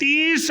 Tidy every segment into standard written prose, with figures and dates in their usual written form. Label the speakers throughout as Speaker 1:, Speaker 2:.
Speaker 1: 30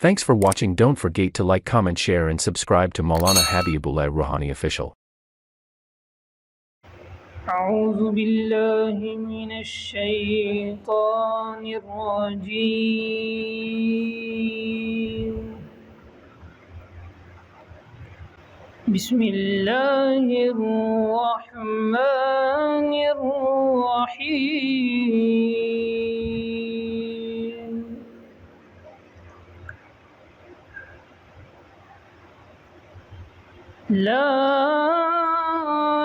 Speaker 2: Thanks for watching. Don't forget to like, comment, share and subscribe to Maulana Habibullah Rouhani Official.
Speaker 3: أعوذ بالله من الشيطان الرجيم بسم الله الرحمن الرحيم لا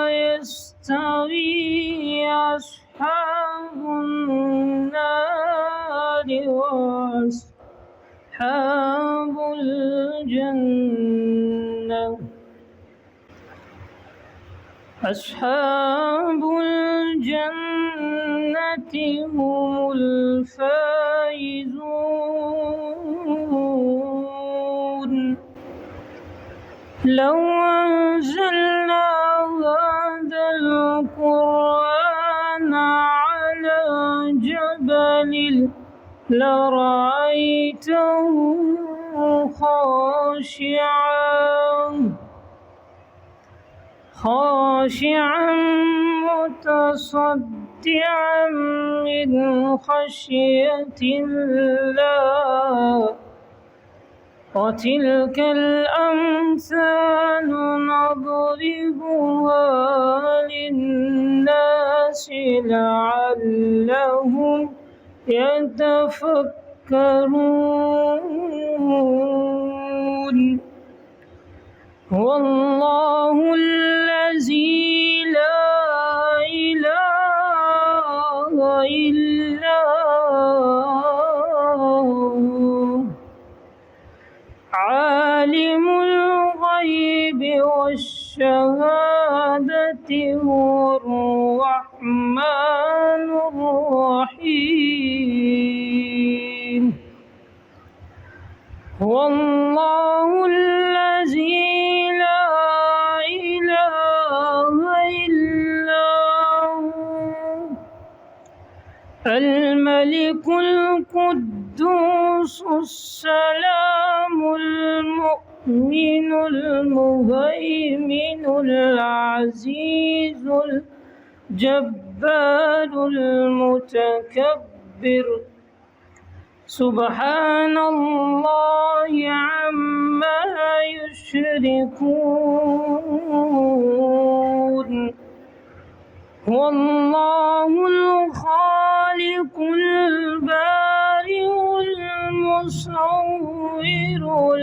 Speaker 3: يستوي أصحاب النار وأصحاب الجنة. أصحاب الجنة هم الفائزون. لو أنزلنا هذا القرآن على جبل لرأيته خاشعا متصدعا من خشية الله. وتلك الأمثال نضربها للناس لعلهم يتفكرون. والله الذي لا إله إلا هو عالم الغيب والشهادة هو الرحمن الرحيم. والله الذي لا إله إلا هو الملك القدوس السلام المؤمن المهيمن العزيز الجبار المتكبر. سبحان الله عما يشركون. والله الخالق البارئ المصور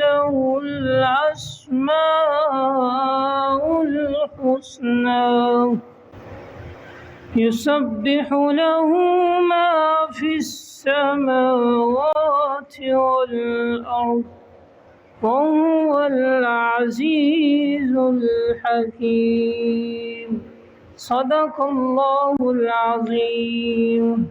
Speaker 3: له الأسماء الحسنى. يسبح له ما في السماوات والأرض وهو العزيز الحكيم. صدق الله العظيم.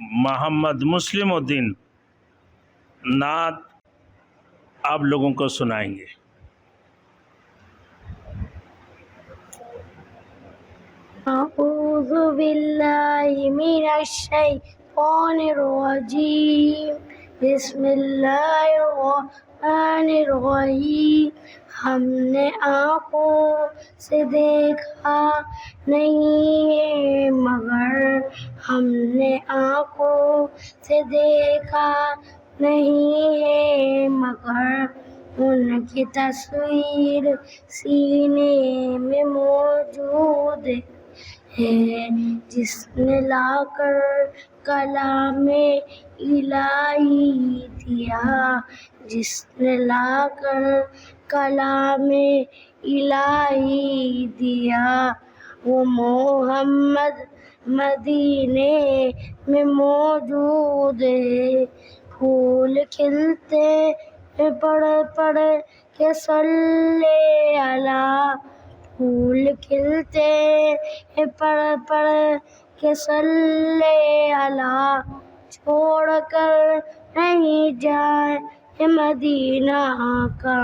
Speaker 1: محمد مسلم الدین نعت آپ لوگوں کو سنائیں گے۔
Speaker 4: أعوذ بالله من الشيطان الرجيم بسم الله الرحمن الرحیم۔ ہم نے آنکھوں سے دیکھا نہیں ہے مگر ہم نے آنکھوں سے دیکھا نہیں ہے مگر ان کی تصویر سینے میں موجود ہے، جس نے لا کر کلام الہی دیا، جس نے لا کر کلام الہی دیا۔ وہ محمد مدینے میں موجود ہے، پھول کھلتے پڑھ پڑھ کے صلی اللہ، پھول کھلتے پڑھ پڑھ کے صلی اللہ، چھوڑ کر نہیں جائے مدینہ کا۔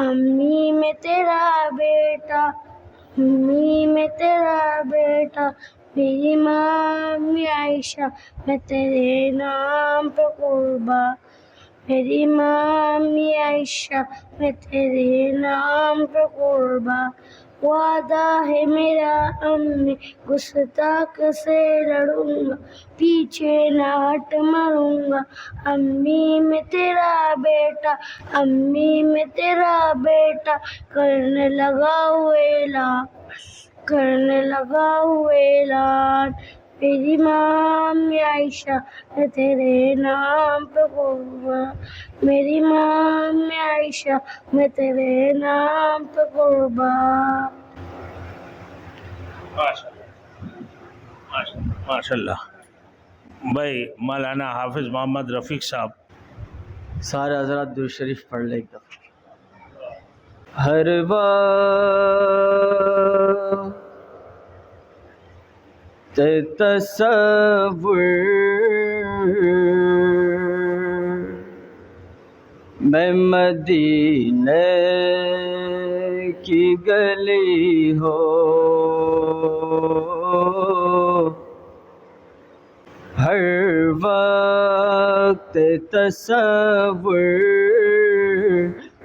Speaker 4: امی میں تیرا بیٹا، امی میں تیرا بیٹا، میری ماں عائشہ میں تیرے نام پہ قربان، میری ماں عائشہ میں تیرے نام پہ قربان۔ وعدہ ہے میرا امی گستاخ سے لڑوں گا، پیچھے نہ ہٹ مروں گا۔ امی میں تیرا بیٹا، امی میں تیرا بیٹا، کرنے لگا اعلان، کرنے لگا اعلان، میری ماں عائشہ میں تیرے نام پہ قربان، میری ماں عائشہ میں تیرے نام پہ قربان۔
Speaker 1: ماشاء اللہ۔ بھائی مولانا حافظ محمد رفیق صاحب،
Speaker 5: سارے حضرات درود شریف پڑھ لیں ایک دفعہ۔ ہر وقت تصور میں مدینے کی گلی ہو، ہر وقت تصور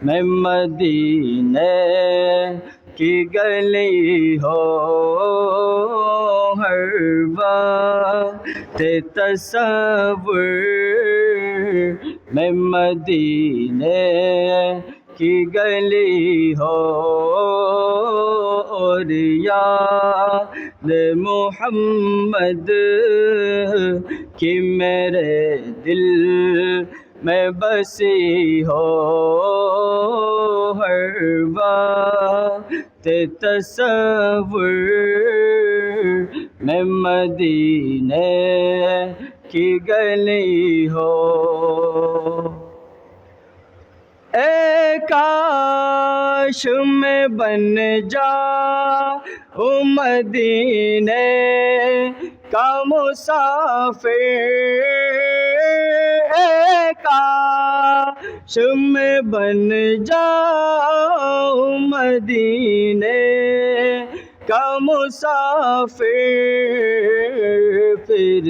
Speaker 5: میں مدینے کی گلی ہو، ہر وقت تصور میں مدینے کی گلی ہو، اور یاد محمد کی میرے دل میں بسی ہو، ہر وقت تصور میں مدینے کی گلی ہو۔ اے کاش میں بن جاؤں مدینے کا مسافر، اے کاش میں بن جاؤں مدینے کا مسافر، پھر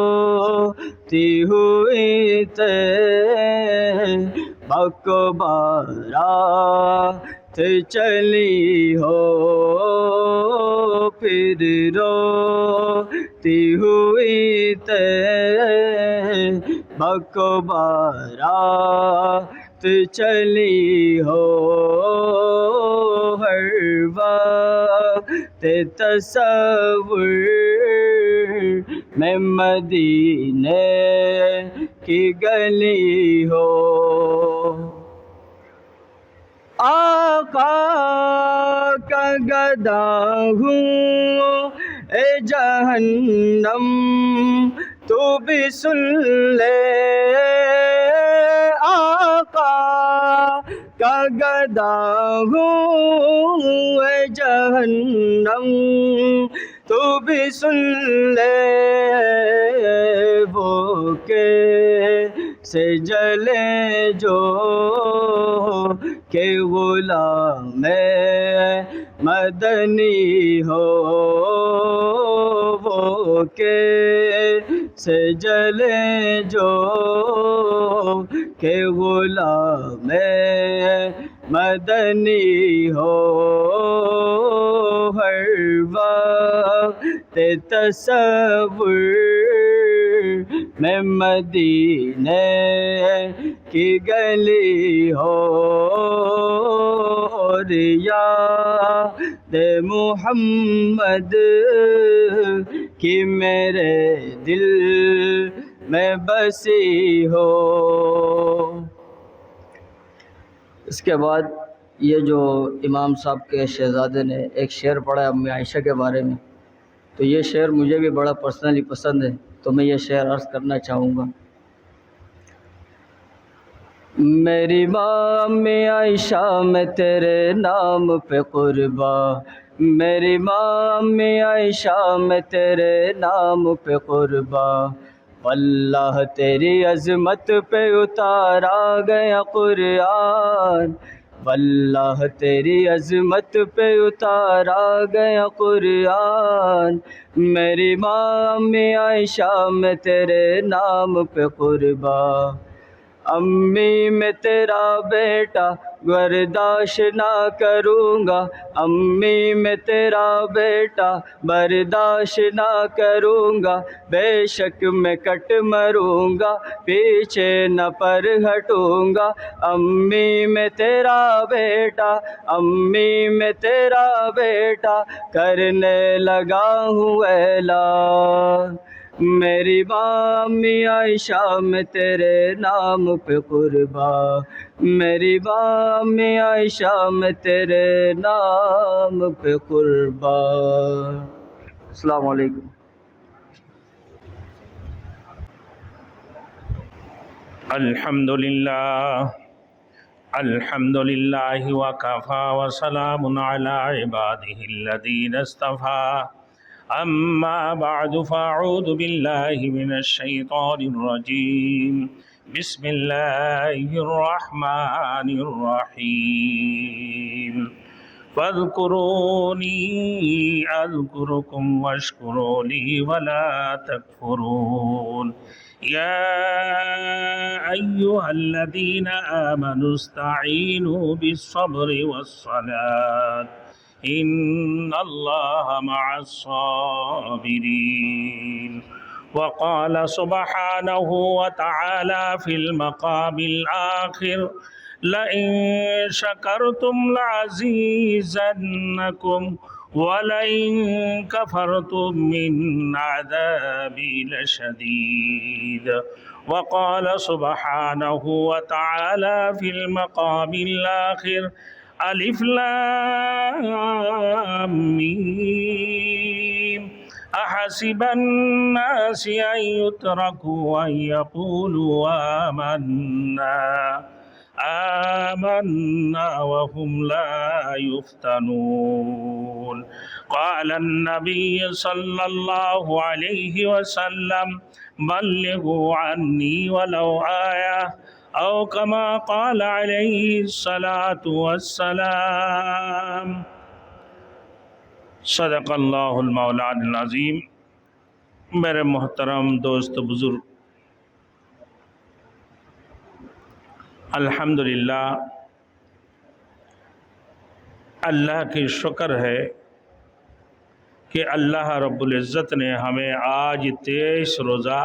Speaker 5: روتی ہوئی تیبک بارات چلی ہو، پھر روتی ہوئی تیبک بارات چلی ہو، ہر وقت تصور میں مدینے کی گلی ہو۔ آقا کا گدا ہوں اے جہنم تو بھی سن لے، آقا کا گدا ہوں اے جہنم تو بھی سن لے وہ سے جلے جو کہ غلام مدنی ہو وہ سے جلے جو کہ غلام مدنی ہو ہر وقت تصور میں مدینے کی گلی ہو اور یاد محمد کی میرے دل میں بسی ہو۔ اس کے بعد یہ جو امام صاحب کے شہزادے نے ایک شعر پڑھا ہے امی عائشہ کے بارے میں، تو یہ شعر مجھے بھی بڑا پرسنلی پسند ہے، تو میں یہ شعر عرض کرنا چاہوں گا۔ میری ماں امی عائشہ میں تیرے نام پہ قرباں، میری ماں امی عائشہ میں تیرے نام پہ قرباں، واللہ تیری عظمت پہ اتارا گیا قرآن، واللہ تیری عظمت پہ اتارا گیا قرآن، میری ماں امی عائشہ میں تیرے نام پہ قرباں، امی میں تیرا بیٹا برداشت نہ کروں گا، امی میں تیرا بیٹا برداشت نہ کروں گا، بے شک میں کٹ مروں گا پیچھے نہ پر ہٹوں گا، امی میں تیرا بیٹا، امی میں تیرا بیٹا کرنے لگا ہوں اعلان، میری ماں امی عائشہ میں تیرے نام پہ قرباں، میری ماں امی عائشہ میں تیرے نام پہ قرباں۔ السلام علیکم۔
Speaker 1: الحمد للہ وکفا وسلام علی عبادہ الذین اصطفیٰ، اما بعد فاعوذ باللہ من الشیطان الرجیم، بسم اللہ الرحمن الرحیم، فاذکرونی اذکرکم واشکروا لی ولا تکفرون، یا ایہا الذین آمنوا استعینوا بالصبر والصلاة ان اللہ مع الصابرین، وقال سبحانہ وتعالی فی المقام الآخر لئن شکرتم لعزیزنکم وَلَئِن كَفَرْتُم مِّنْ عَذَابِي لَشَدِيدٌ، وقال سبحانه وتعالى في المقام الآخر ألف لام ميم أحسب الناس أن يتركوا أن يقولوا آمنا وهم لا يفتنون، قال النبي صلى الله عليه وسلم بلغوا عني ولو آية، أو كما قال عليه الصلاة والسلام۔ صدق اللہ المولان العظیم۔ میرے محترم دوست بزرگ، الحمدللہ اللہ کی شکر ہے کہ اللہ رب العزت نے ہمیں آج 23 روزہ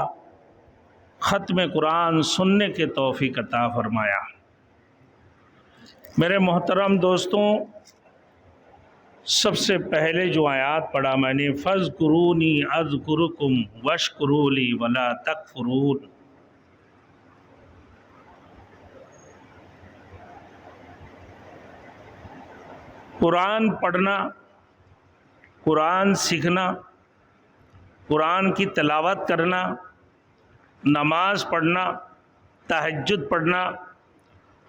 Speaker 1: ختم قرآن سننے کے توفیق عطا فرمایا۔ میرے محترم دوستوں، سب سے پہلے جو آیات پڑھا میں نے، فَاذْكُرُونِي أَذْكُرُكُمْ وَاشْكُرُوا لِي وَلَا تَكْفُرُونَ، قرآن پڑھنا، قرآن سیکھنا، قرآن کی تلاوت کرنا، نماز پڑھنا، تہجد پڑھنا،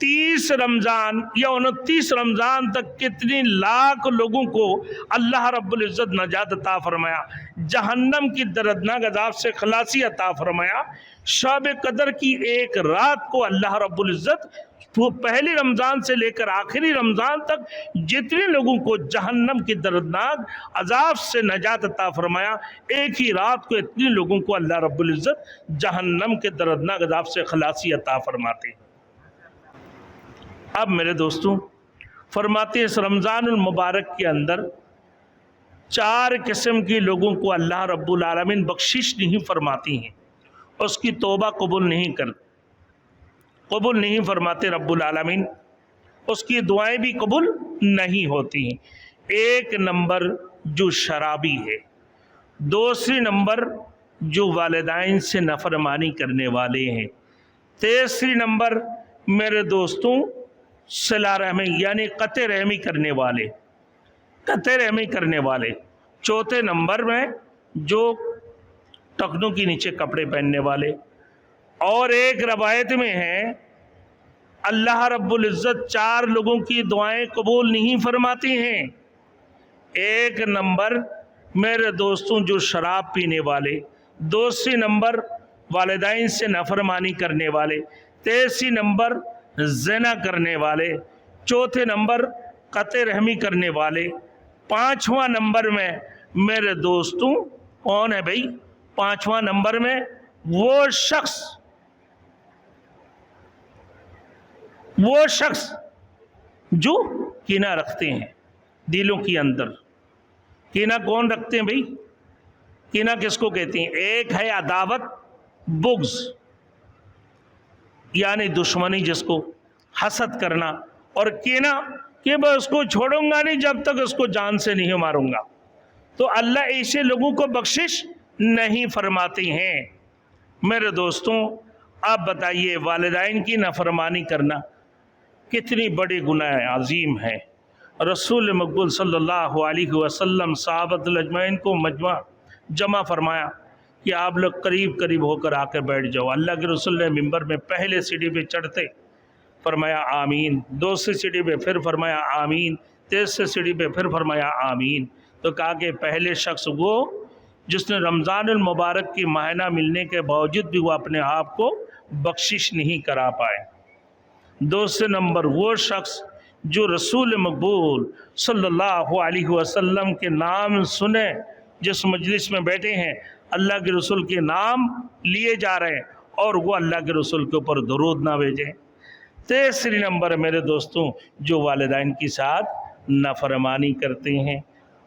Speaker 1: 30 رمضان یا 29 رمضان تک کتنی لاکھ لوگوں کو اللہ رب العزت نجات عطا فرمایا، جہنم کی دردناک عذاب سے خلاصی عطا فرمایا۔ شب قدر کی ایک رات کو اللہ رب العزت پہلی رمضان سے لے کر آخری رمضان تک جتنے لوگوں کو جہنم کی دردناک عذاب سے نجات عطا فرمایا، ایک ہی رات کو اتنے لوگوں کو اللہ رب العزت جہنم کے دردناک عذاب سے خلاصی عطا فرماتے۔ اب میرے دوستوں فرماتے ہیں اس رمضان المبارک کے اندر 4 قسم کے لوگوں کو اللہ رب العالمین بخشش نہیں فرماتی ہیں، اس کی توبہ قبول نہیں فرماتے رب العالمین، اس کی دعائیں بھی قبول نہیں ہوتی ہیں۔ 1 نمبر جو شرابی ہے، دوسری نمبر جو والدین سے نافرمانی کرنے والے ہیں، تیسری نمبر میرے دوستوں صلہ رحمی یعنی قطع رحمی کرنے والے، چوتھے نمبر میں جو ٹخنوں کے نیچے کپڑے پہننے والے، اور ایک روایت میں ہے اللہ رب العزت 4 لوگوں کی دعائیں قبول نہیں فرماتی ہیں۔ 1 نمبر میرے دوستوں جو شراب پینے والے، دوسری نمبر والدین سے نافرمانی کرنے والے، تیسری نمبر زنا کرنے والے، چوتھے نمبر قطع رحمی کرنے والے، 5واں نمبر میں میرے دوستوں کون ہے بھائی؟ 5واں نمبر میں وہ شخص جو کینہ رکھتے ہیں دلوں کے اندر۔ کینہ کون رکھتے ہیں بھائی؟ کینہ کس کو کہتے ہیں؟ ایک ہے عداوت، بغض یعنی دشمنی، جس کو حسد کرنا، اور کینہ کہ میں اس کو چھوڑوں گا نہیں جب تک اس کو جان سے نہیں ماروں گا۔ تو اللہ ایسے لوگوں کو بخشش نہیں فرماتے ہیں۔ میرے دوستوں آپ بتائیے والدین کی نافرمانی کرنا کتنی بڑی گناہ عظیم ہے۔ رسول مقبول صلی اللہ علیہ وسلم صحابۃ اجمعین کو جمع فرمایا کہ آپ لوگ قریب ہو کر آ کے بیٹھ جاؤ۔ اللہ کے رسول نے ممبر میں پہلے سیڑھی پہ چڑھتے فرمایا آمین، دوسری سیڑھی پہ پھر فرمایا آمین، تیسری سیڑھی پہ پھر فرمایا آمین۔ تو کہا کہ پہلے شخص وہ جس نے رمضان المبارک کی مہینہ ملنے کے باوجود بھی وہ اپنے آپ کو بخشش نہیں کرا پائے۔ دوسرے نمبر وہ شخص جو رسول مقبول صلی اللہ علیہ وسلم کے نام سنے، جس مجلس میں بیٹھے ہیں اللہ کے رسول کے نام لیے جا رہے ہیں اور وہ اللہ کے رسول کے اوپر درود نہ بھیجیں۔ تیسری نمبر میرے دوستوں جو والدین کے ساتھ نافرمانی کرتے ہیں۔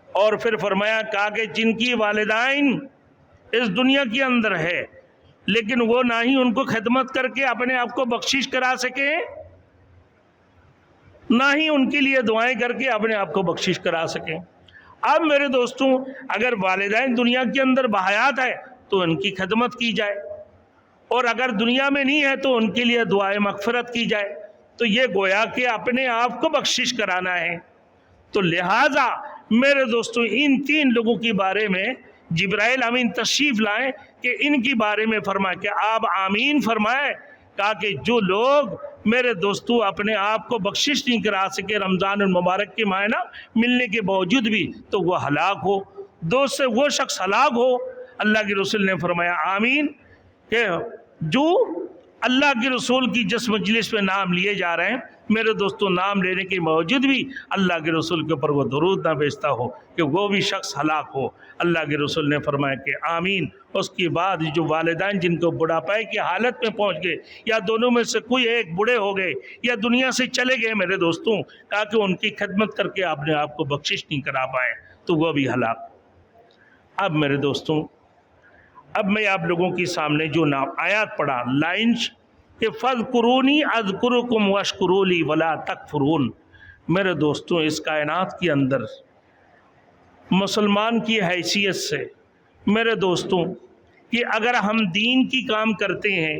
Speaker 1: اور پھر فرمایا کہا کہ جن کی والدین اس دنیا کے اندر ہے لیکن وہ نہ ہی ان کو خدمت کر کے اپنے آپ کو بخشش کرا سکے، نہ ہی ان کے لیے دعائیں کر کے اپنے آپ کو بخشش کرا سکیں۔ اب میرے دوستوں اگر والدین دنیا کے اندر بحیات ہے تو ان کی خدمت کی جائے، اور اگر دنیا میں نہیں ہے تو ان کے لیے دعائیں مغفرت کی جائے، تو یہ گویا کہ اپنے آپ کو بخشش کرانا ہے۔ تو لہٰذا میرے دوستوں ان 3 لوگوں کے بارے میں جبرائیل امین تشریف لائیں کہ ان کے بارے میں فرمائے کہ آپ آمین فرمائے، کہا کہ جو لوگ میرے دوستو اپنے آپ کو بخشش نہیں کرا سکے رمضان المبارک کے مہینہ ملنے کے باوجود بھی، تو وہ ہلاک ہو، دوست سے وہ شخص ہلاک ہو۔ اللہ کے رسول نے فرمایا آمین کہ جو اللہ کے رسول کی جس مجلس میں نام لیے جا رہے ہیں میرے دوستوں نام لینے کے باوجود بھی اللہ کے رسول کے اوپر وہ درود نہ بھیجتا ہو کہ وہ بھی شخص ہلاک ہو۔ اللہ کے رسول نے فرمایا کہ آمین۔ اس کے بعد جو والدین جن کو بڑھاپے کی حالت میں پہنچ گئے یا دونوں میں سے کوئی ایک بوڑھے ہو گئے یا دنیا سے چلے گئے میرے دوستوں، تاکہ ان کی خدمت کر کے اپنے آپ کو بخشش نہیں کرا پائے تو وہ بھی ہلاک۔ اب میرے دوستوں اب میں آپ لوگوں کے سامنے جو آیات پڑھا لائنز کہ فَاذْكُرُونِي أَذْكُرُكُمْ وَاشْكُرُوا لِي وَلَا تَكْفُرُونَ۔ میرے دوستوں اس کائنات کے اندر مسلمان کی حیثیت سے میرے دوستوں کہ اگر ہم دین کی کام کرتے ہیں،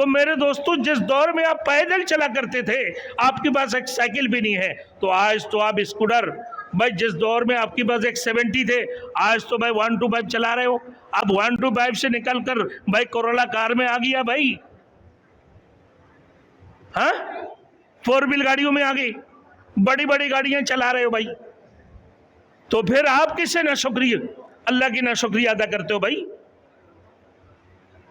Speaker 1: تو میرے دوستو جس دور میں آپ پیدل چلا کرتے تھے، آپ کے پاس ایک سائیکل بھی نہیں ہے، تو آج تو آپ اسکوٹر، بھائی جس دور میں آپ کے پاس ایک 70 تھے، آج تو بھائی 125 چلا رہے ہو. اب 125 سے نکل کر بھائی کرولا کار میں آ گیا بھائی، ہاں 4 ویل گاڑیوں میں آ گئی، بڑی بڑی گاڑیاں چلا رہے ہو بھائی. تو پھر آپ کسے نہ شکریہ اللہ کی نہ شکریہ ادا کرتے ہو بھائی؟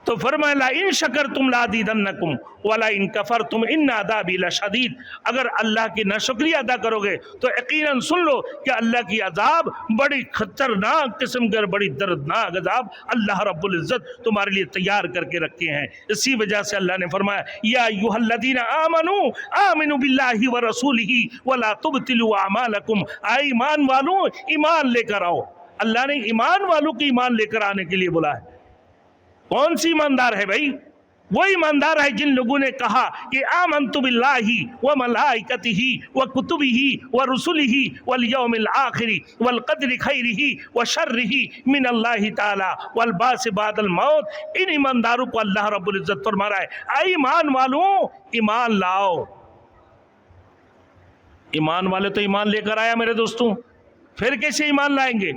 Speaker 1: تو فرمایا لا ان شکرتم لازیدنکم ولا ان کفرتم ان عذابی لشدید. اگر اللہ کی ناشکری ادا کرو گے تو یقیناً سن لو کہ اللہ کی عذاب بڑی خطرناک قسم کا، بڑی دردناک عذاب اللہ رب العزت تمہارے لیے تیار کر کے رکھے ہیں. اسی وجہ سے اللہ نے فرمایا یا ایھا الذین آمنوا آمنوا باللہ ورسولہ ولا تبطلوا اعمالکم. اے ایمان والوں ایمان لے کر آؤ. اللہ نے ایمان والوں کی ایمان لے کر آنے کے لیے بولا ہے. کون سی ایماندار ہے بھائی؟ وہ ایماندار ہے جن لوگوں نے کہا کہ آمنت باللہ وملائکتہ وکتبہ ورسلہ والیوم الآخر والقدر خیرہ وشرہ من اللہ تعالی والبعث بعد الموت. ان ایمانداروں کو اللہ رب العزت فرما رہا ہے اے ایمان والوں ایمان لاؤ. ایمان والے تو ایمان لے کر آیا میرے دوستوں، پھر کیسے ایمان لائیں گے؟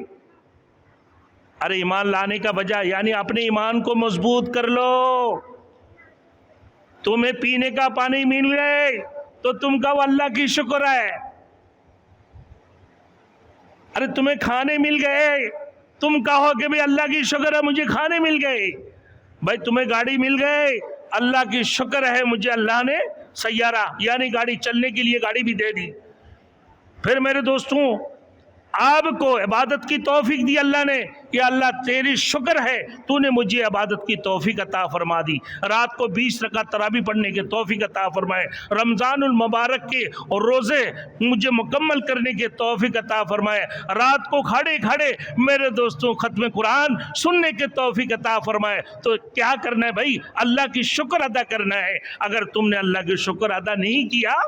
Speaker 1: ارے ایمان لانے کا وجہ یعنی اپنے ایمان کو مضبوط کر لو. تمہیں پینے کا پانی مل گئے تو تم کہو اللہ کی شکر ہے. ارے تمہیں کھانے مل گئے تم کہو کہ بھئی اللہ کی شکر ہے مجھے کھانے مل گئے. بھائی تمہیں گاڑی مل گئے، اللہ کی شکر ہے مجھے اللہ نے سیارہ یعنی گاڑی چلنے کے لیے گاڑی بھی دے دی. پھر میرے دوستوں آپ کو عبادت کی توفیق دی اللہ نے کہ اللہ تیری شکر ہے تو نے مجھے عبادت کی توفیق عطا فرما دی. رات کو 20 رکعت تراویح پڑھنے کی توفیق عطا فرمائے. رمضان المبارک کے اور روزے مجھے مکمل کرنے کی توفیق عطا فرمائے. رات کو کھڑے کھڑے میرے دوستوں ختم قرآن سننے کی توفیق عطا فرمائے. تو کیا کرنا ہے بھائی؟ اللہ کی شکر ادا کرنا ہے. اگر تم نے اللہ کی شکر ادا نہیں کیا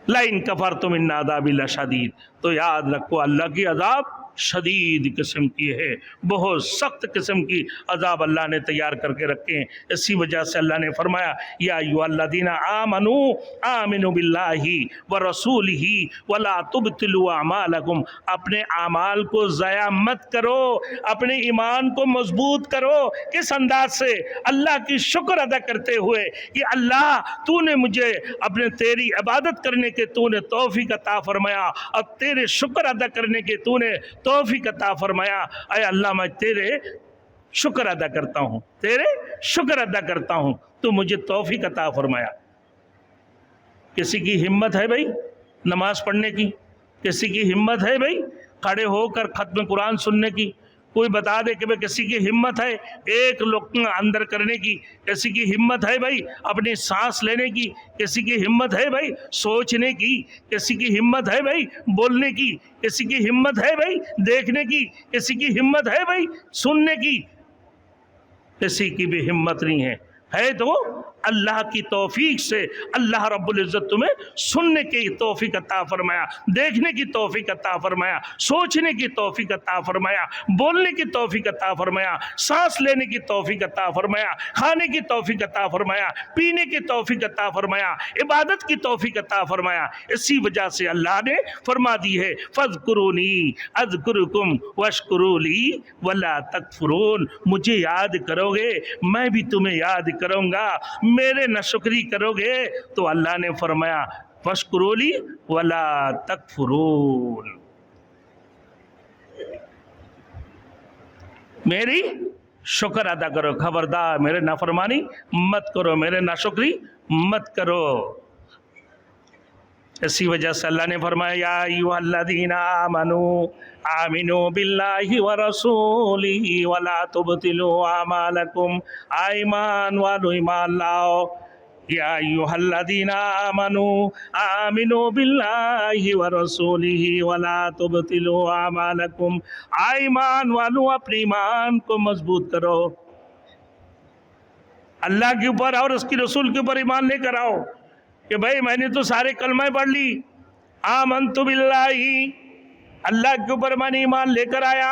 Speaker 1: لَإِن كَفَرْتُمْ إِنَّ عَذَابِي لَشَدِيدٌ، تو یاد رکھو اللہ کی عذاب شدید قسم کی ہے، بہت سخت قسم کی عذاب اللہ نے تیار کر کے رکھے ہیں. اسی وجہ سے اللہ نے فرمایا یا ایھا الذین آمنوا آمنوا باللہ ورسولہ ولا تبطلوا اعمالکم. اپنے اعمال کو ضائع مت کرو، اپنے ایمان کو مضبوط کرو. کس انداز سے؟ اللہ کی شکر ادا کرتے ہوئے کہ اللہ تو نے مجھے اپنے تیری عبادت کرنے کے تو نے توفیق عطا فرمایا، اب تیرے شکر ادا کرنے کے تو نے توفیق عطا فرمایا. اے اللہ میں تیرے شکر ادا کرتا ہوں، تیرے شکر ادا کرتا ہوں، تو مجھے توفیق عطا فرمایا. کسی کی ہمت ہے بھائی نماز پڑھنے کی؟ کسی کی ہمت ہے بھائی کھڑے ہو کر ختم قرآن سننے کی؟ کوئی بتا دے کہ بھائی کسی کی ہمت ہے ایک لقمہ اندر کرنے کی؟ کسی کی ہمت ہے بھائی اپنی سانس لینے کی؟ کسی کی ہمت ہے بھائی سوچنے کی؟ کسی کی ہمت ہے بھائی بولنے کی؟ کسی کی ہمت ہے بھائی دیکھنے کی؟ کسی کی ہمت ہے بھائی سننے کی؟ کسی کی بھی ہمت نہیں ہے. ہے تو اللہ کی توفیق سے اللہ رب العزت تمہیں سننے کی توفیق عطا فرمایا، دیکھنے کی توفیق عطا فرمایا، سوچنے کی توفیق عطا فرمایا، بولنے کی توفیق عطا فرمایا، سانس لینے کی توفیق عطا فرمایا، کھانے کی توفیق عطا فرمایا، پینے کی توفیق عطا فرمایا، عبادت کی توفیق عطا فرمایا. اسی وجہ سے اللہ نے فرما دی ہے فاذکرونی اذکرکم واشکروا لی ولا تکفرون. مجھے یاد کرو گے میں بھی تمہیں یاد کروں گا، میرے ناشکری کرو گے تو اللہ نے فرمایا فاشکروا لی ولا تکفرون، میری شکر ادا کرو، خبردار میرے نافرمانی مت کرو، میرے ناشکری مت کرو. اسی وجہ سے اللہ نے فرمایا یا ایھا الذین آمنوا آمنوا باللہ ورسولہ ولا تبطلوا اعمالکم. ایمان والو ایمان لاؤ. یا ایھا الذین آمنوا آمنوا باللہ ورسولہ ولا تبطلوا اعمالکم. ایمان والو اپنے ایمان کو مضبوط کرو، اللہ کے اوپر اور اس کی رسول کے اوپر ایمان لے کر آؤ کہ بھائی میں نے تو سارے کلمہ پڑھ لی، آمنت باللہ اللہ کے اوپر میں نے ایمان لے کر آیا،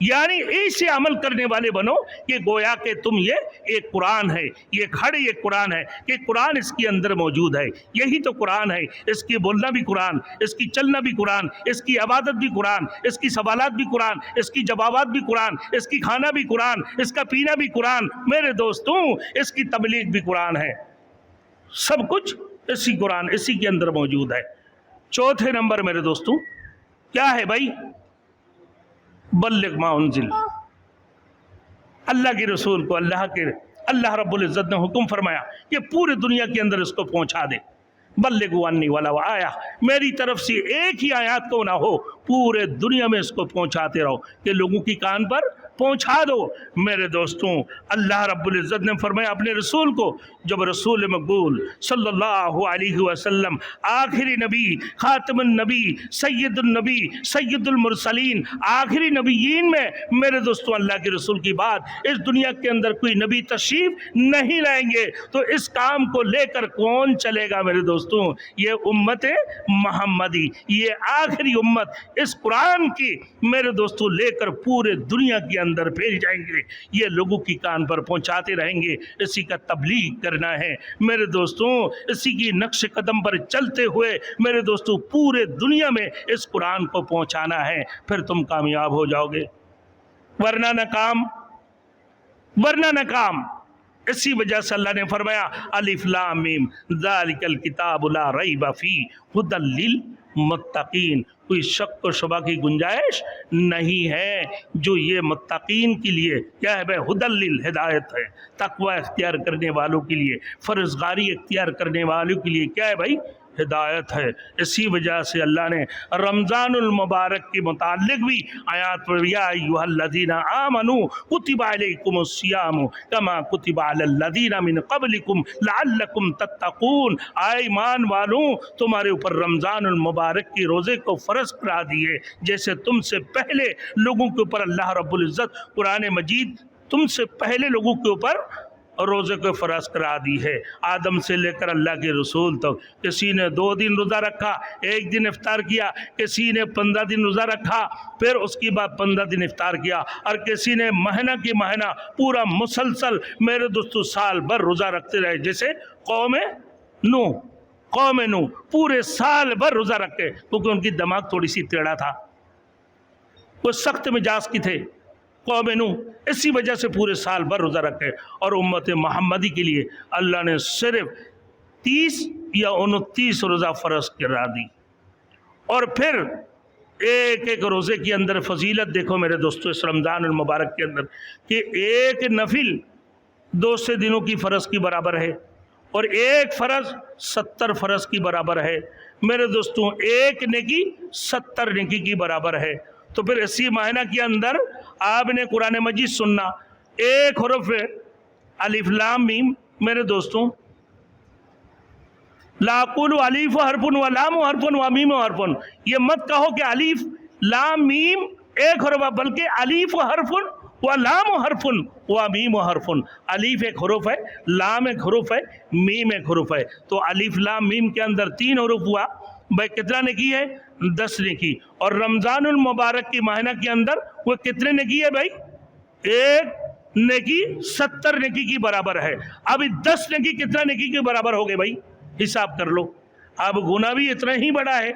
Speaker 1: یعنی ایسے عمل کرنے والے بنو کہ گویا کہ تم یہ ایک قرآن ہے، یہ کھڑے ایک قرآن ہے کہ قرآن اس کے اندر موجود ہے، یہی تو قرآن ہے، اس کی بولنا بھی قرآن، اس کی چلنا بھی قرآن، اس کی عبادت بھی قرآن، اس کی سوالات بھی قرآن، اس کی جوابات بھی قرآن، اس کی کھانا بھی قرآن، اس کا پینا بھی قرآن، میرے دوستوں اس کی تبلیغ بھی قرآن ہے، سب کچھ اسی قرآن اسی کے اندر موجود ہے۔ چوتھے نمبر میرے دوستوں کیا ہے بھائی؟ بلغ ما انزل، اللہ کے رسول کو اللہ رب العزت نے حکم فرمایا کہ پورے دنیا کے اندر اس کو پہنچا دے۔ بلغوا انی ولو آیا، میری طرف سے ایک ہی آیات کو نہ ہو، پورے دنیا میں اس کو پہنچاتے رہو کہ لوگوں کی کان پر پہنچا دو۔ میرے دوستوں اللہ رب العزت نے فرمایا اپنے رسول کو، جب رسول مقبول صلی اللہ علیہ وسلم آخری نبی، خاتم النبی، سید النبی، سید المرسلین، آخری نبیین میں میرے دوستوں اللہ کے رسول کی بات اس دنیا کے اندر کوئی نبی تشریف نہیں لائیں گے تو اس کام کو لے کر کون چلے گا؟ میرے دوستوں یہ امت محمدی، یہ آخری امت اس قرآن کی میرے دوستوں لے کر پورے دنیا کے اندر پھیل جائیں گے، یہ لوگوں کی کان پر پہنچاتے رہیں گے، اسی کا تبلیغ کرنا ہے میرے دوستوں، اسی کی نقش قدم پر چلتے ہوئے میرے دوستوں پورے دنیا میں اس قرآن کو پہنچانا ہے، پھر تم کامیاب ہو جاؤ گے، ورنہ ناکام۔ اسی وجہ سے اللہ نے فرمایا الف لام میم ذالک الکتاب لا ریب فیہ ھدی للمتقین، کوئی شک و شبہ کی گنجائش نہیں ہے، جو یہ متقین کے لیے کیا ہے بھائی؟ ھدی للہدایت ہے، تقوی اختیار کرنے والوں کے لیے، فرزگاری اختیار کرنے والوں کے لیے کیا ہے بھائی؟ ہدایت ہے۔ اسی وجہ سے اللہ نے رمضان المبارک کے متعلق بھی آیات پر یا ایھا الذین آمنوا کتب علیکم الصیام کما کتب علی الذین من قبلکم لعلکم تتقون، اے ایمان والوں تمہارے اوپر رمضان المبارک کے روزے کو فرض کرا دیے جیسے تم سے پہلے لوگوں کے اوپر اللہ رب العزت قرآن مجید تم سے پہلے لوگوں کے اوپر روزے کو فرض کرا دی ہے، آدم سے لے کر اللہ کے رسول تک۔ کسی نے 2 دن روزہ رکھا، 1 دن افطار کیا، کسی نے 15 دن روزہ رکھا، پھر اس کے بعد 15 دن افطار کیا، اور کسی نے مہینہ کی مہینہ پورا مسلسل میرے دوستو سال بھر روزہ رکھتے رہے، جیسے قوم نوح پورے سال بھر روزہ رکھے، کیونکہ ان کی دماغ تھوڑی سی ٹیڑھا تھا، وہ سخت مزاج کی تھے قوم نوح، اسی وجہ سے پورے سال بھر روزہ رکھے۔ اور امت محمدی کے لیے اللہ نے صرف 30 یا 29 روزہ فرض کرا دی، اور پھر ایک روزے کے اندر فضیلت دیکھو میرے دوستو اس رمضان المبارک کے اندر کہ ایک نفل 2 سے دنوں کی فرض کی برابر ہے، اور ایک فرض 70 فرض کی برابر ہے میرے دوستوں، ایک نیکی 70 نیکی کی برابر ہے۔ تو پھر اسی مہینہ کے اندر آپ نے قرآن مجید سننا، ایک حرف ہے الف لام میم میرے دوستوں، لا اقول الف حرف و لام حرف و میم حرف، یہ مت کہو کہ الف لام میم ایک حرف، بلکہ الف حرف و لام حرف و میم حرف، الف ایک حرف ہے، لام ایک حرف ہے، میم ایک حرف ہے، تو الف لام میم کے اندر 3 حرف ہوا، بھائی کتنا نیکی ہے؟ 10 نیکی۔ اور رمضان المبارک کی مہینہ کے اندر وہ کتنے نیکی ہے بھائی؟ ایک نیکی 70 نیکی کی برابر ہے۔ اب 10 نیکی کتنا نیکی کے برابر ہو گئے بھائی؟ حساب کر لو۔ اب گناہ بھی اتنا ہی بڑا ہے،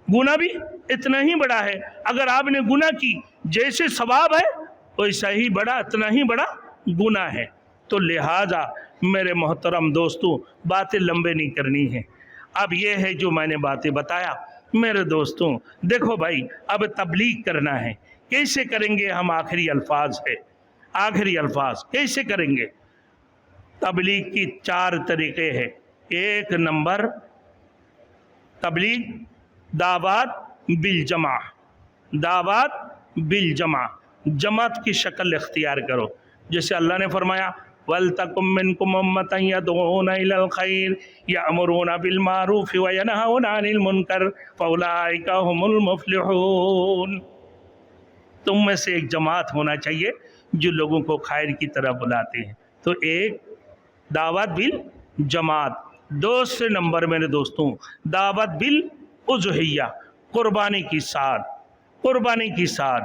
Speaker 1: گناہ بھی اتنا ہی بڑا ہے، اگر آپ نے گناہ کی جیسے ثواب ہے ویسا ہی بڑا، اتنا ہی بڑا گناہ ہے۔ تو لہٰذا میرے محترم دوستوں باتیں لمبے نہیں کرنی ہیں، اب یہ ہے جو میں نے باتیں بتایا میرے دوستوں، دیکھو بھائی اب تبلیغ کرنا ہے، کیسے کریں گے ہم؟ آخری الفاظ ہے، آخری الفاظ کیسے کریں گے؟ تبلیغ کی 4 طریقے ہیں۔ 1 نمبر تبلیغ دعوات بالجمع، دعوات بالجمع، جماعت کی شکل اختیار کرو، جیسے اللہ نے فرمایا وَلْتَكُمْ مِنْكُمْ أُمَّةٌ يَدْعُونَ إِلَى الْخَيْرِ يَأْمُرُونَ بِالْمَعْرُوفِ وَيَنْهَوْنَ عَنِ الْمُنْكَرِ فَأُولَٰئِكَ هُمُ الْمُفْلِحُونَ۔ تم میں سے ایک جماعت ہونا چاہیے جو لوگوں کو خیر کی طرف بلاتے ہیں، تو ایک دعوت بالجماعت۔ 2 نمبر میرے دوستوں دعوت بالاضحیہ، قربانی کی ساتھ، قربانی کی ساتھ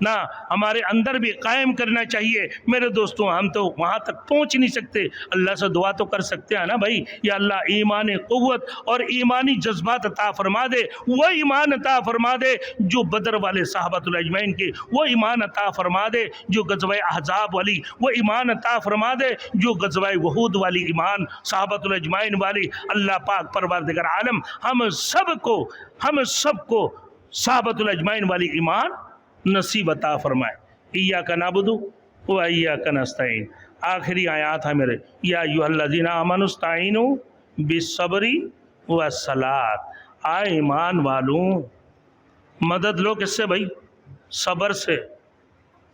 Speaker 1: نہ ہمارے اندر بھی قائم کرنا چاہیے۔ میرے دوستوں ہم تو وہاں تک پہنچ نہیں سکتے، اللہ سے دعا تو کر سکتے ہیں نا بھائی، یا اللہ ایمان قوت اور ایمانی جذبات عطا فرما دے، وہ ایمان عطا فرما دے جو بدر والے صحابۃ الاجمعین کے، وہ ایمان عطا فرما دے جو غزوہ احزاب والی، وہ ایمان عطا فرما دے جو غزوہ وحود والی ایمان صحابۃ الاجمعین والی۔ اللہ پاک پروردگار عالم ہم سب کو صحابۃ الاجمعین والی ایمان نصیب عطا فرمائے۔ ایاک نعبد و ایاک نستعین، آخری آیات ہے میرے، یا ایھا الذین آمنوا استعینوا بالصبر والصلاۃ، آئے ایمان والوں مدد لو کس سے بھائی؟ صبر سے،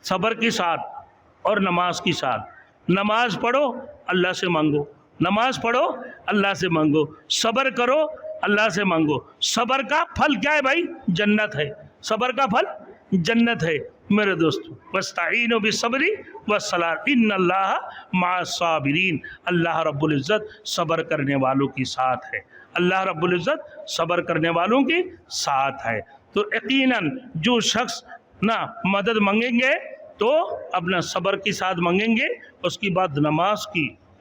Speaker 1: صبر کے ساتھ اور نماز کے ساتھ۔ نماز پڑھو اللہ سے مانگو، نماز پڑھو اللہ سے مانگو، صبر کرو اللہ سے مانگو۔ صبر کا پھل کیا ہے بھائی؟ جنت ہے، صبر کا پھل جنت ہے میرے دوستو۔ وَاسْتَعِينُوا بِالصَّبْرِ وَالصَّلَاةِ إِنَّ اللَّهَ مَعَ الصَّابِرِينَ، اللہ رب العزت صبر کرنے والوں کی ساتھ ہے، اللہ رب العزت صبر کرنے والوں کی ساتھ ہے۔ تو یقیناً جو شخص نہ مدد مانگیں گے تو اپنا صبر کی ساتھ مانگیں گے، اس کی بعد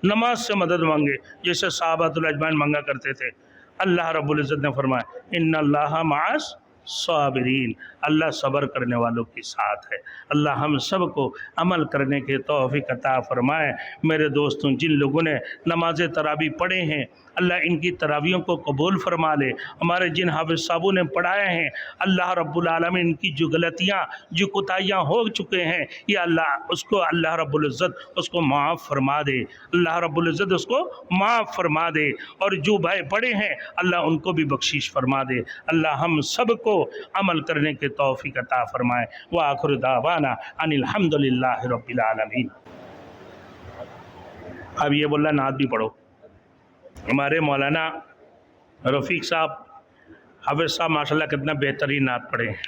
Speaker 1: نماز سے مدد مانگے جیسے صحابۃ الاجمعین مانگا کرتے تھے۔ اللہ رب العزت نے فرمایا ان اللہ مع الصابرین، اللہ صبر کرنے والوں کے ساتھ ہے۔ اللہ ہم سب کو عمل کرنے کے توفیق عطا فرمائے۔ میرے دوستوں جن لوگوں نے نماز تراویح پڑھے ہیں اللہ ان کی تراویحوں کو قبول فرما لے۔ ہمارے جن حافظ صاحبوں نے پڑھائے ہیں اللہ رب العالمین ان کی جو غلطیاں جو کوتاہیاں ہو چکے ہیں یا اللہ اس کو اللہ رب العزت اس کو معاف فرما دے، اللہ رب العزت اس کو معاف فرما دے، اور جو بھائی پڑھے ہیں اللہ ان کو بھی بخشش فرما دے۔ اللہ ہم سب کو عمل کرنے کے توفیق عطا فرمائے۔ وآخر دعوانا ان الحمد للہ رب العالمین۔ اب یہ بول رہا نعت بھی پڑھو۔ ہمارے مولانا رفیق صاحب حافظ صاحب ماشاءاللہ کتنا بہترین نعت پڑھے ہیں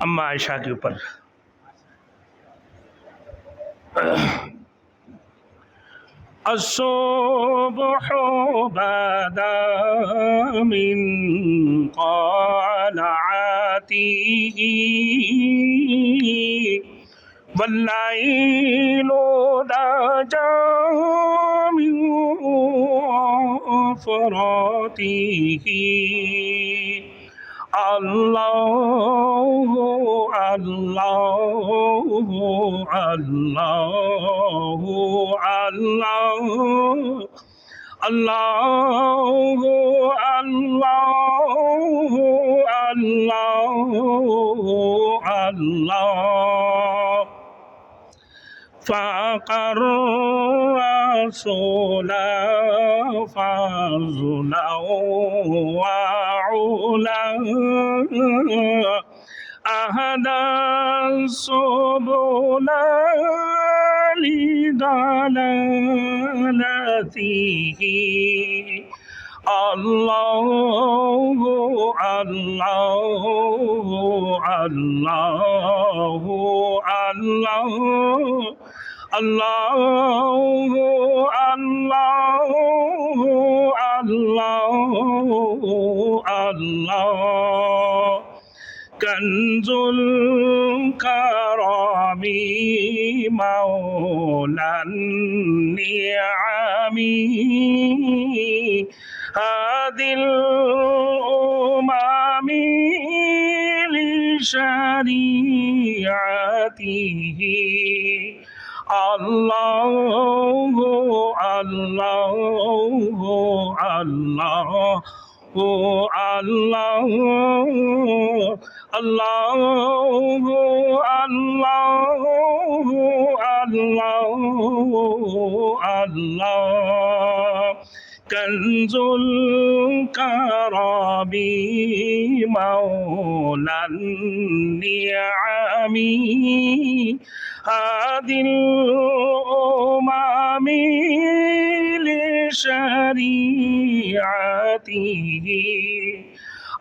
Speaker 1: اما عائشہ کے اوپر۔ الصبح بدا من طلعته والليل دجا من فراته اللہ اللہ اللہ اللہ اللہ اللہ اللہ فقر رسول فضلا وعلا أهدى السبل لدلالته الله الله الله الله اللہ اللہ اللہ اللہ کنز الکرام مولا النعم هادي الأمم لشريعته اللہ اللہ اللہ اللہ اللہ اللہ اللہ کنز الکرام مولا النعم هادي الأمم لشريعته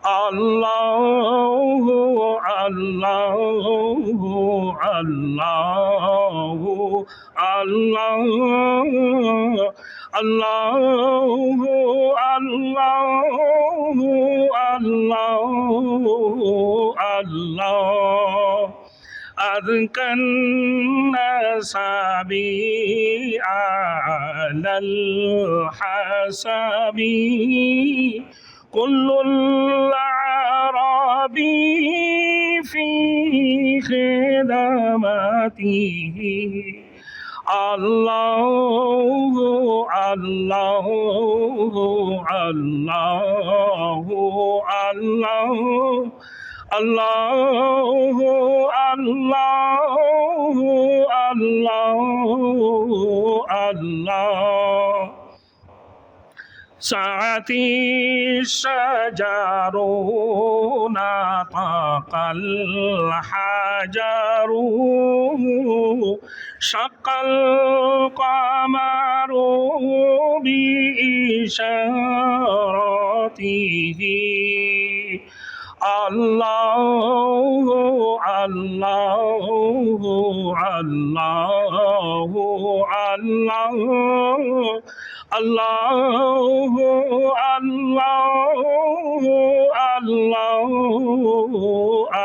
Speaker 1: اللہ اللہ اللہ اللہ اللہ اللہ اللہ اللہ كالنسب على الحسب كل الأعراب في خدمته الله الله الله الله الله الله الله الله ساعتي الشجر نطق الحجر شق القمر بإشارته الله الله الله الله الله الله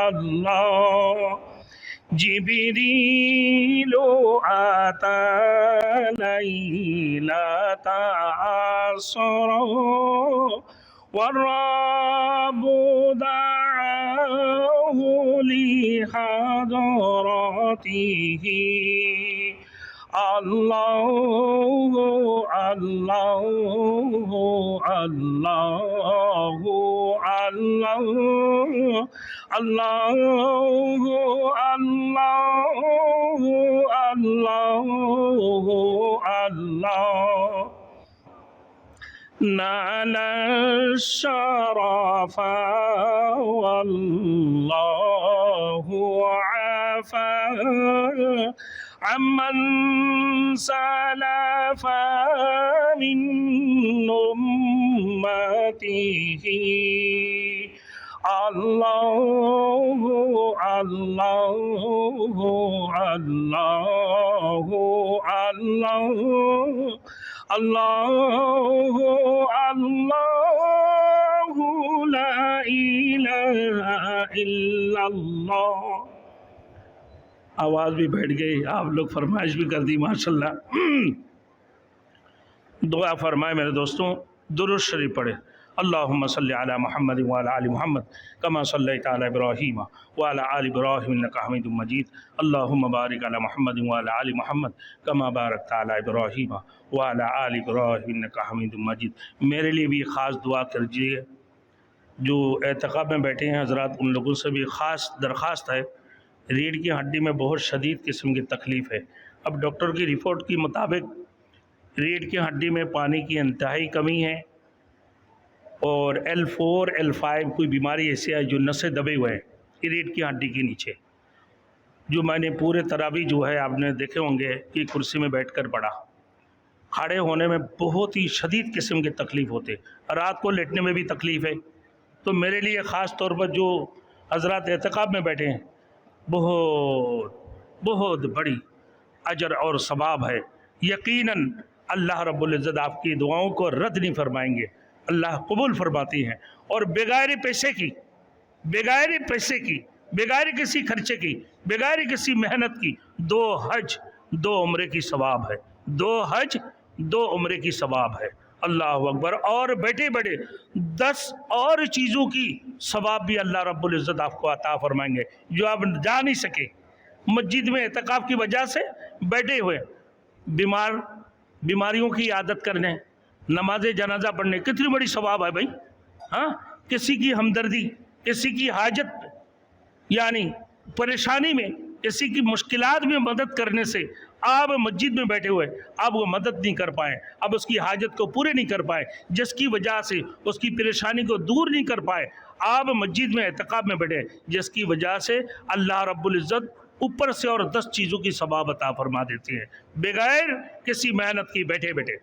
Speaker 1: الله جبريل أتى ليلة عصرا والرب دعاه لحضرته الله الله الله الله الله الله الله نال الشرف والله عفا عمن سلف من أمته الله الله الله الله الله الله لا إله إلا الله. آواز بھی بیٹھ گئی, آپ لوگ فرمائش بھی کر دی ماشاءاللہ. دعا فرمائے میرے دوستوں, درود شریف پڑھے. اللہم صلی علی محمد وعلی آل محمد کما صلیت علی ابراہیم وعلی آل ابراہیم انک حمید مجید. اللہم بارک علی محمد وعلی آل محمد کما بارکت علی ابراہیم وعلی آل ابراہیم انک حمید مجید. میرے لیے بھی خاص دعا کیجیے. جو اعتکاف میں بیٹھے ہیں حضرات, ان لوگوں سے بھی خاص درخواست ہے. ریڑھ کی ہڈی میں بہت شدید قسم کی تکلیف ہے. اب ڈاکٹر کی رپورٹ کے مطابق ریڑھ کی ہڈی میں پانی کی انتہائی کمی ہے, اور L4 L5 کوئی بیماری ایسی ہے جو نسیں دبے ہوئے ہیں ریڑھ کی ہڈی کے نیچے. جو میں نے پورے تراویح جو ہے آپ نے دیکھے ہوں گے کہ کرسی میں بیٹھ کر پڑھا. کھڑے ہونے میں بہت ہی شدید قسم کی تکلیف ہوتے, رات کو لیٹنے میں بھی تکلیف ہے. تو میرے لیے خاص طور پر جو حضرات اعتکاف میں بیٹھے ہیں, بہت بہت بڑی اجر اور ثواب ہے. یقیناً اللہ رب العزت آپ کی دعاؤں کو رد نہیں فرمائیں گے, اللہ قبول فرماتی ہیں. اور بغیر پیسے کی, بغیر کسی خرچے کی, بغیر کسی محنت کی 2 حج 2 عمرے کی ثواب ہے. 2 حج 2 عمرے کی ثواب ہے. اللہ اکبر. اور بیٹھے بیٹھے 10 اور چیزوں کی ثواب بھی اللہ رب العزت آپ کو عطا فرمائیں گے جو آپ جا نہیں سکے. مسجد میں اعتکاف کی وجہ سے بیٹھے ہوئے, بیماریوں کی عادت کرنے, نماز جنازہ پڑھنے, کتنی بڑی ثواب ہے بھائی. ہاں, کسی کی ہمدردی, کسی کی حاجت یعنی پریشانی میں, کسی کی مشکلات میں مدد کرنے سے آپ مسجد میں بیٹھے ہوئے آپ وہ مدد نہیں کر پائے, اب اس کی حاجت کو پورے نہیں کر پائے, جس کی وجہ سے اس کی پریشانی کو دور نہیں کر پائے. آپ مسجد میں اعتکاف میں بیٹھے, جس کی وجہ سے اللہ رب العزت اوپر سے اور 10 چیزوں کی ثواب عطا فرما دیتے ہیں بغیر کسی محنت کی, بیٹھے بیٹھے.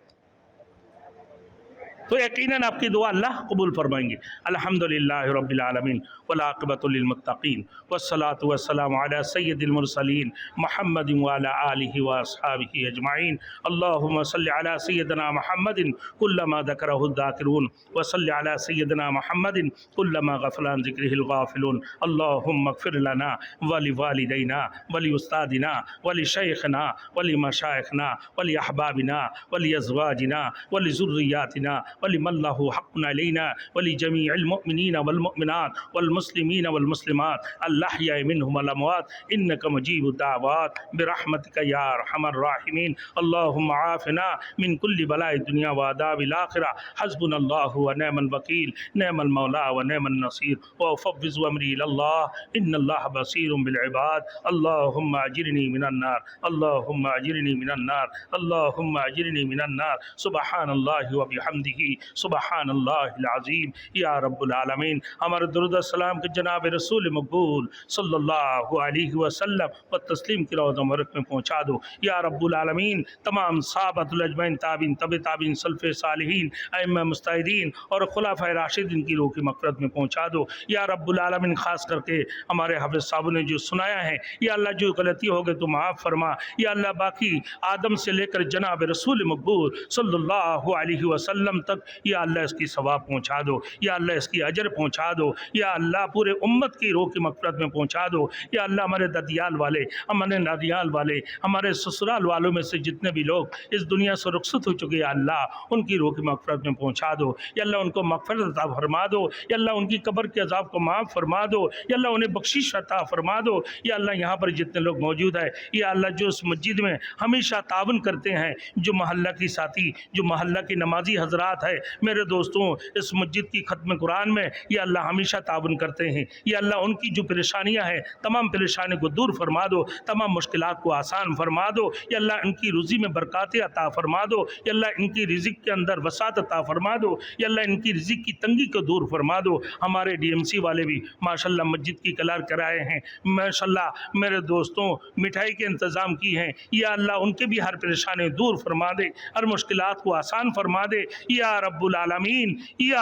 Speaker 1: تو یقیناً آپ کی دعا اللہ قبول فرمائیں گے۔ الحمدللہ رب العالمین والعاقبۃ للمتقین والصلاۃ والسلام علی سید المرسلین محمد وعلی آلہ واصحابہ اجمعین۔ اللہم صل علی سیدنا محمد کلما ذکرہ الذاکرون وصل علی سیدنا محمد کلما غفل عن ذکرہ الغافلون۔ اللہم اغفر لنا ولوالدینا ولأستاذنا ولشیخنا ولمشائخنا ولأحبابنا ولأزواجنا ولذریاتنا ولمن له حق علینا ولجمیع المؤمنین والمؤمنات والمسلمین والمسلمات الأحیاء منهم والأموات إنك مجيب الدعوات برحمتك يا أرحم الراحمين۔ اللهم عافنا من كل بلاء الدنيا وعذاب الآخرة، حسبنا الله ونعم الوكيل، نعم المولى ونعم النصير، وأفوض أمري إلى الله إن الله بصير بالعباد۔ اللهم أجرني من النار، اللهم أجرني من النار، اللهم أجرني من النار۔ سبحان الله وبحمده سبحان الله العظیم۔ یا رب العالمین ہمارے درود السلام کے جناب رسول مقبول صلی اللہ علیہ وسلم و تسلیم کی روضہ مبارک میں پہنچا دو۔ یا رب العالمین تمام صحابۃ الاجمعین، تابعین، تبع تابعین، سلف صالحین، ائمہ مجتہدین اور خلفائے راشدین کی روح کی مغفرت میں پہنچا دو۔ یا رب العالمین خاص کر کے ہمارے حافظ صاحب نے جو سنایا ہے، یا اللہ جو غلطی ہو گئی تو معاف فرما۔ یا اللہ باقی آدم سے لے کر جناب رسول مقبول صلی اللہ علیہ وسلم تک یا اللہ اس کی ثواب پہنچا دو، یا اللہ اس کی اجر پہنچا دو، یا اللہ پورے امت کی روح کی مغفرت میں پہنچا دو۔ یا اللہ ہمارے ددیال والے، ہمارے نادیال والے، ہمارے سسرال والوں میں سے جتنے بھی لوگ اس دنیا سے رخصت ہو چکے، یا اللہ ان کی روح کی مغفرت میں پہنچا دو۔ یا اللہ ان کو مغفرت عطا فرما دو، یا اللہ ان کی قبر کے عذاب کو معاف فرما دو، یا اللہ انہیں بخشش عطا فرما دو۔ یا اللہ یہاں پر جتنے لوگ موجود ہیں، یا اللہ جو اس مسجد میں ہمیشہ تعاون کرتے ہیں، جو محلہ کی ساتھی، جو محلہ کی نمازی حضرات ہے، میرے دوستوں اس مسجد کی ختم قرآن میں یا اللہ ہمیشہ تعاون کرتے ہیں، یا اللہ ان کی جو پریشانیاں ہیں تمام پریشانی کو دور فرما دو، تمام مشکلات کو آسان فرما دو۔ یا اللہ ان کی روزی میں برکات عطا فرما دو، یا اللہ ان کی رزق کے اندر وسعت عطا فرما دو، یا اللہ ان کی رزق کی تنگی کو دور فرما دو۔ ہمارے ڈی ایم سی والے بھی ماشاءاللہ مسجد کی کلار کرائے ہیں، ماشاءاللہ میرے دوستوں مٹھائی کے انتظام کی ہیں، یا اللہ ان کے بھی ہر پریشانی دور فرما دے، ہر مشکلات کو آسان فرما دے یا رب العالمین۔ یا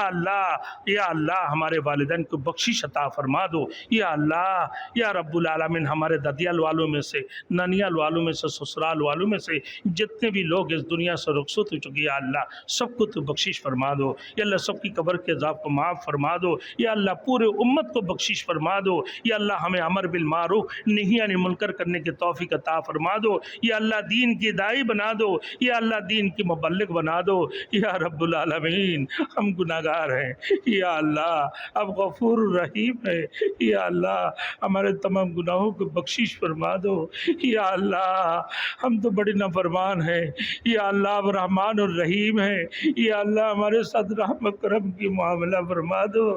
Speaker 1: اللہ ہمارے والدین کو بخشش عطا فرما دو، یا اللہ یا رب العالمین ہمارے ددیال والوں میں سے، ننیال والوں میں سے، سسرال والوں میں سے جتنے بھی لوگ اس دنیا سے رخصت ہو چکے، یا اللہ سب کو تو بخشش فرما دو، یا اللہ سب کی قبر کے عذاب کو معاف فرما دو، یا اللہ پورے امت کو بخشش فرما دو، یا اللہ ہمیں امر بالمعروف نہی عن المنکر کرنے کی توفیق عطا فرما دو، یا اللہ دین کی داعی بنا دو، یا اللہ دین کی مبلغ بنا دو۔ یا رب العالمین ہم گناہگار ہیں، یا اللہ اب غفور رحیم ہے، یا اللہ ہمارے تمام گناہوں کو بخشش فرما دو، یا اللہ ہم تو بڑے نافرمان ہیں، یا اللہ اب رحمان الرحیم ہے، یا اللہ ہمارے ساتھ رحم کرم کی معاملہ فرما دو،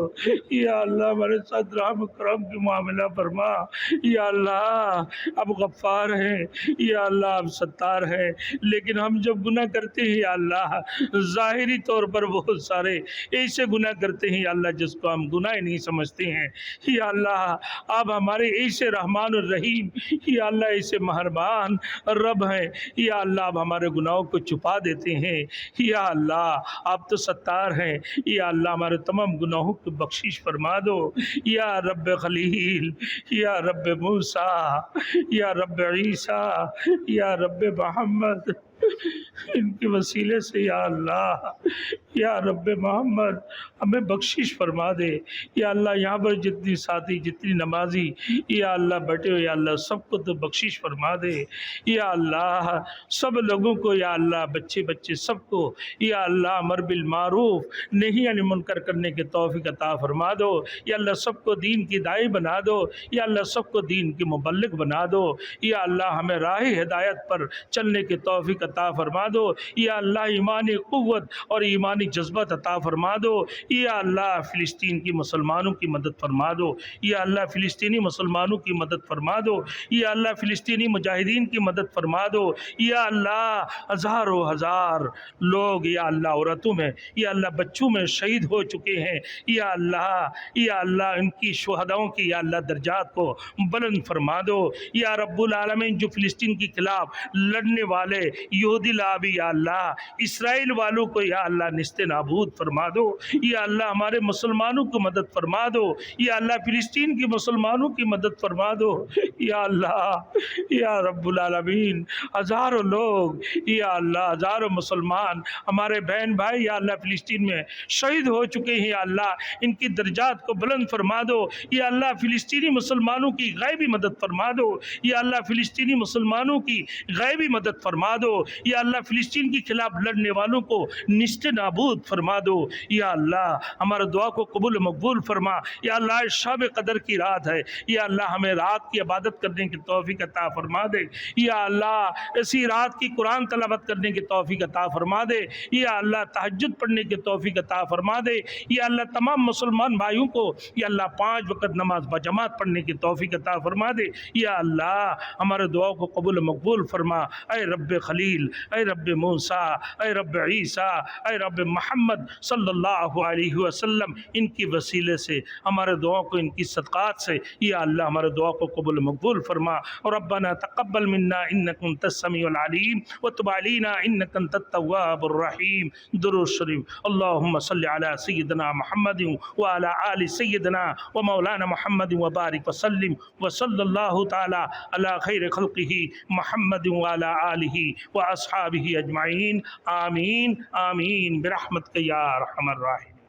Speaker 1: یا اللہ ہمارے ساتھ رحم کرم کی معاملہ فرما، یا اللہ اب غفار ہیں، یا اللہ اب ستار ہیں، لیکن ہم جب گناہ کرتے ہیں یا اللہ ظاہری طور پر بہت سارے ایسے گناہ کرتے ہیں یا اللہ جس کو ہم گناہ نہیں سمجھتے ہیں، یا اللہ آپ ہمارے ایسے رحمان الرحیم، یا اللہ ایسے مہربان رب ہیں، یا اللہ آپ ہمارے گناہوں کو چھپا دیتے ہیں، یا اللہ آپ تو ستار ہیں، یا اللہ ہمارے تمام گناہوں کو بخشش فرما دو، یا رب خلیل، یا رب موسیٰ، یا رب عیسیٰ، یا رب محمد، ان کے وسیلے سے یا اللہ یا رب محمد ہمیں بخشش فرما دے، یا اللہ یہاں پر جتنی ساتھی جتنی نمازی یا اللہ بیٹھے ہو یا اللہ سب کو تو بخشش فرما دے، یا اللہ سب لوگوں کو یا اللہ بچے بچے سب کو یا اللہ امر بالمعروف نہی عن المنکر کرنے کے توفیق عطا فرما دو، یا اللہ سب کو دین کی داعی بنا دو، یا اللہ سب کو دین کی مبلغ بنا دو، یا اللہ ہمیں راہ ہدایت پر چلنے کے توفیق عطا فرما دو، یا اللہ ایمانی قوت اور ایمانی جذبت عطا فرما دو، یا اللہ فلسطین کی مسلمانوں کی مدد فرما دو، یا اللہ فلسطینی مسلمانوں کی مدد فرما دو، یا اللہ فلسطینی مجاہدین کی مدد فرما دو، یا اللہ ہزاروں ہزار لوگ یا اللہ عورتوں میں یا اللہ بچوں میں شہید ہو چکے ہیں، یا اللہ ان کی شہداؤں کی یا اللہ درجات کو بلند فرما دو، یا رب العالمین جو فلسطین کے خلاف لڑنے والے یہودی لابی یا اللہ اسرائیل والوں کو یا اللہ نست نابود فرما دو، یا اللہ ہمارے مسلمانوں کو مدد فرما دو، یا اللہ فلسطین کے مسلمانوں کی مدد فرما دو، یا اللہ یا رب العالمین ہزاروں لوگ یا اللہ ہزاروں مسلمان ہمارے بہن بھائی یا اللہ فلسطین میں شہید ہو چکے ہیں، یا اللہ ان کی درجات کو بلند فرما دو، یا اللہ فلسطینی مسلمانوں کی غیبی مدد فرما دو، یا اللہ فلسطینی مسلمانوں کی غیبی مدد فرما دو، یا اللہ فلسطین کے خلاف لڑنے والوں کو نشت نابود فرما دو، یا اللہ ہمارے دعا کو قبول مقبول فرما، یا اللہ شب قدر کی رات ہے، یا اللہ ہمیں رات کی عبادت کرنے کی توفیق عطا فرما دے، یا اللہ اسی رات کی قرآن تلاوت کرنے کی توفیق عطا فرما دے، یا اللہ تہجد پڑھنے کی توفیق عطا فرما دے، یا اللہ تمام مسلمان بھائیوں کو یا اللہ 5 وقت نماز بجماعت پڑھنے کی توفیق عطا فرما دے، یا اللہ ہمارے دعا کو قبول مقبول فرما، اے رب خلیل، اے رب موسیٰ، اے رب عیسیٰ، اے رب محمد صلی اللہ علیہ وسلم، ان کی وسیلے سے ہمارے دعا کو ان کی صدقات سے یا اللہ ہمارے دعا کو قبول مقبول فرما، اور ربنا تقبل منا انک انت السمیع العلیم وتب علینا انک انت التواب الرحیم۔ درود شریف اللہم صلی علی سیدنا محمد وعلی آل سیدنا و مولانا محمد وبارک وسلم وصلی اللہ تعالی علی خیر خلقہ محمد وعلی آلہ واصحابہ اجمعین، آمین آمین برحمتک یا ارحم الراحمین۔